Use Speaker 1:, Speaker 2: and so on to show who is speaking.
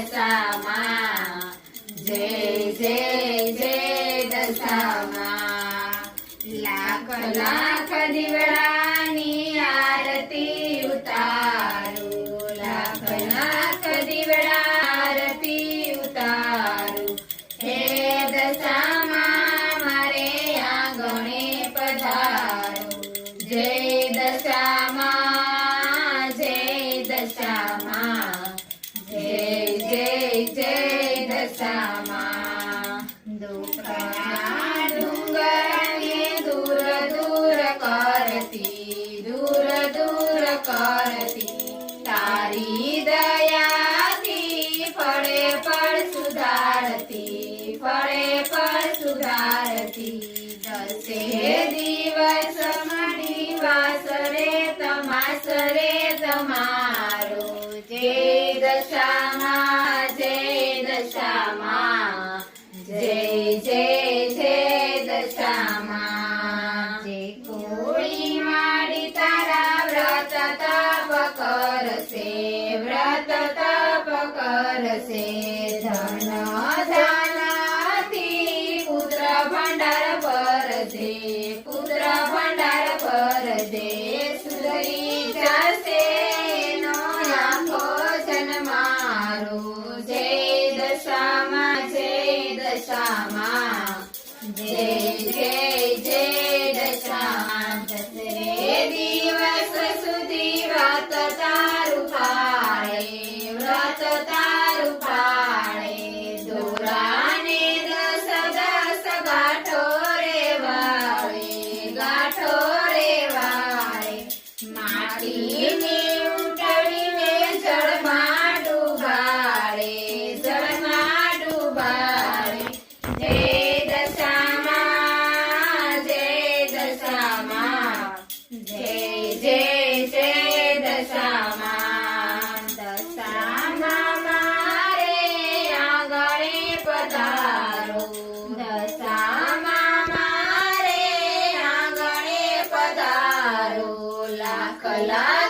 Speaker 1: દશામાં જય જય જય દશામાં લાખ લાખ દીવડાની આરતી ઉતારું લાખ લાખ દીવડા આરતી ઉતારું હે દશામાં મારે આંગણે પધારો જય દશામાં જય દશામાં જય જય જય દશામાં દુઃખના ડુંગરને દૂર દૂર કરતી દૂર દૂર કરતી તારી દયાથી ફળે ફળ સુધારતી ફળે ફળ સુધારતી દસે દિવસ મળી વાસરે તમારો જય દશામાં જય દશામાં જય જય જય દશામાં જે કોળી માડી તારા વ્રત તપ કરશે વ્રત તપ કરશે ધન ધાનાથી પુત્ર ભંડાર ભરજે પુત્ર ભંડાર ભરજે સુધરી જશે નો આખો જન્મારો જય દશામાં જય દશામાં જય જય જય દશામાં દસરે દિવસ સુધી વ્રત તારું પાળે વ્રત તારું પાળે દોરાને દસ દસ ગાંઠો રે વાળે માટીની ઉટળીને જળમાં ડૂબાડે જય દશામાં જય દશામાં જય જય જય દશામાં દશામાં મારે આંગણે પધારો દશામાં મારે આંગણે પધારો લાખ લાખ